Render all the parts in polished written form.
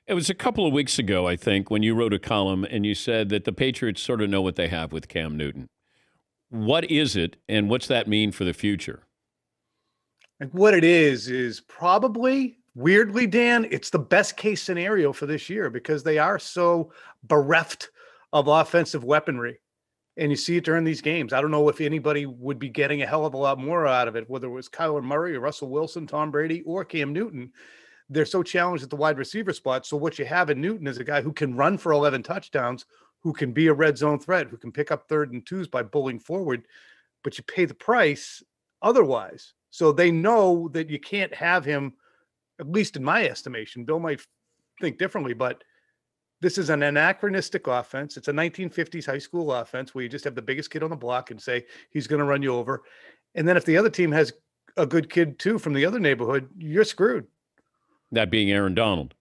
It was a couple of weeks ago, I think, when you wrote a column and you said that the Patriots sort of know what they have with Cam Newton. What is it, and what's that mean for the future? And what it is probably, weirdly, Dan, it's the best case scenario for this year because they are so bereft of offensive weaponry. And you see it during these games. I don't know if anybody would be getting a hell of a lot more out of it, whether it was Kyler Murray or Russell Wilson, Tom Brady, or Cam Newton. They're so challenged at the wide receiver spot. So what you have in Newton is a guy who can run for 11 touchdowns, who can be a red zone threat, who can pick up 3rd and 2s by bullying forward, but you pay the price otherwise. So they know that you can't have him, at least in my estimation. Bill might think differently, but this is an anachronistic offense. It's a 1950s high school offense where you just have the biggest kid on the block and say he's going to run you over. And then if the other team has a good kid too from the other neighborhood, you're screwed. That being Aaron Donald.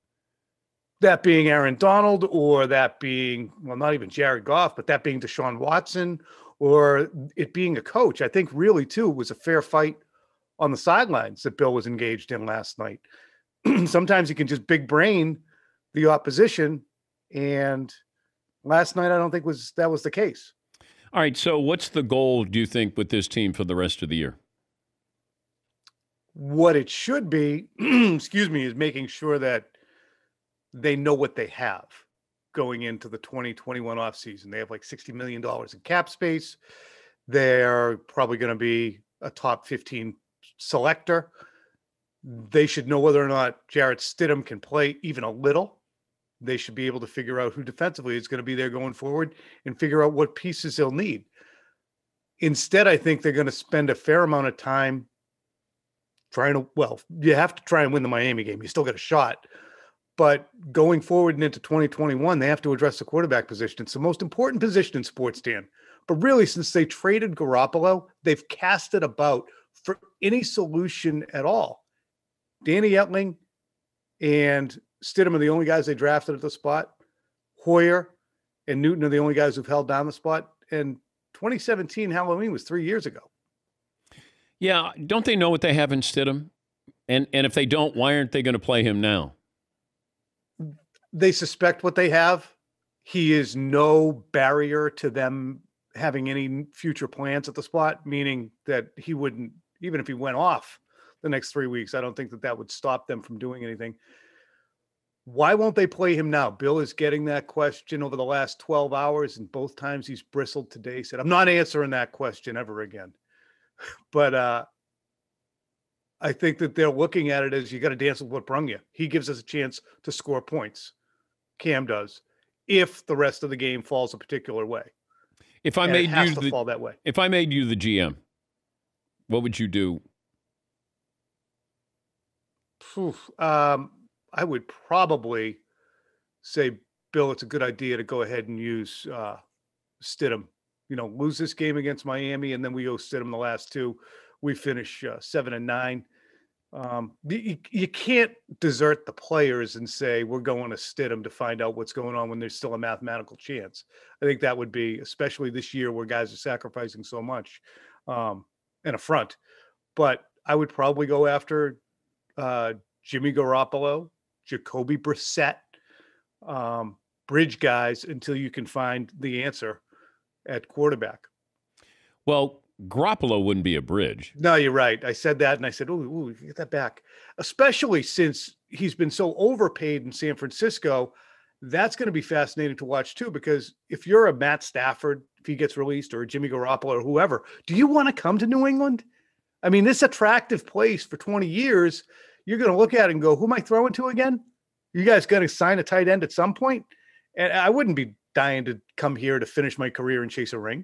That being Aaron Donald, or that being, well, not even Jared Goff, but that being Deshaun Watson, or it being a coach. I think really too, it was a fair fight on the sidelines that Bill was engaged in last night. Sometimes you can just big brain the opposition. And last night, I don't think that was the case. All right. So what's the goal, do you think, with this team for the rest of the year? What it should be, excuse me, is making sure that they know what they have going into the 2021 offseason. They have like $60 million in cap space. They're probably going to be a top 15 selector. They should know whether or not Jarrett Stidham can play even a little. They should be able to figure out who defensively is going to be there going forward and figure out what pieces they'll need. Instead, I think they're going to spend a fair amount of time you have to try and win the Miami game. You still got a shot. But going forward and into 2021, they have to address the quarterback position. It's the most important position in sports, Dan. But really, since they traded Garoppolo, they've cast it about for any solution at all. Danny Etling and Stidham are the only guys they drafted at the spot. Hoyer and Newton are the only guys who've held down the spot. And 2017 Halloween was 3 years ago. Yeah, don't they know what they have in Stidham? And if they don't, why aren't they going to play him now? They suspect what they have. He is no barrier to them having any future plans at the spot, meaning that he wouldn't, even if he went off the next 3 weeks, I don't think that would stop them from doing anything. Why won't they play him now? Bill is getting that question over the last 12 hours, and both times he's bristled today, said, I'm not answering that question ever again. But I think that they're looking at it as you got to dance with what brung you. He gives us a chance to score points. Cam does, if the rest of the game falls a particular way. If I made you to fall that way. If I made you the GM, what would you do? I would probably say, Bill, it's a good idea to go ahead and use Stidham. Lose this game against Miami, and then we go Stidham the last two. We finish 7-9. You can't desert the players and say we're going to Stidham to find out what's going on when there's still a mathematical chance. I think that would be, especially this year where guys are sacrificing so much, an affront. But I would probably go after Jimmy Garoppolo, Jacoby Brissett, bridge guys until you can find the answer at quarterback. Well, Garoppolo wouldn't be a bridge. No, you're right. I said that, and I said, ooh, get that back. Especially since he's been so overpaid in San Francisco, that's going to be fascinating to watch too, because if you're a Matt Stafford, if he gets released, or a Jimmy Garoppolo or whoever, do you want to come to New England? I mean, this attractive place for 20 years, you're going to look at it and go, who am I throwing to again? You guys got to sign a tight end at some point? And I wouldn't be dying to come here to finish my career and chase a ring.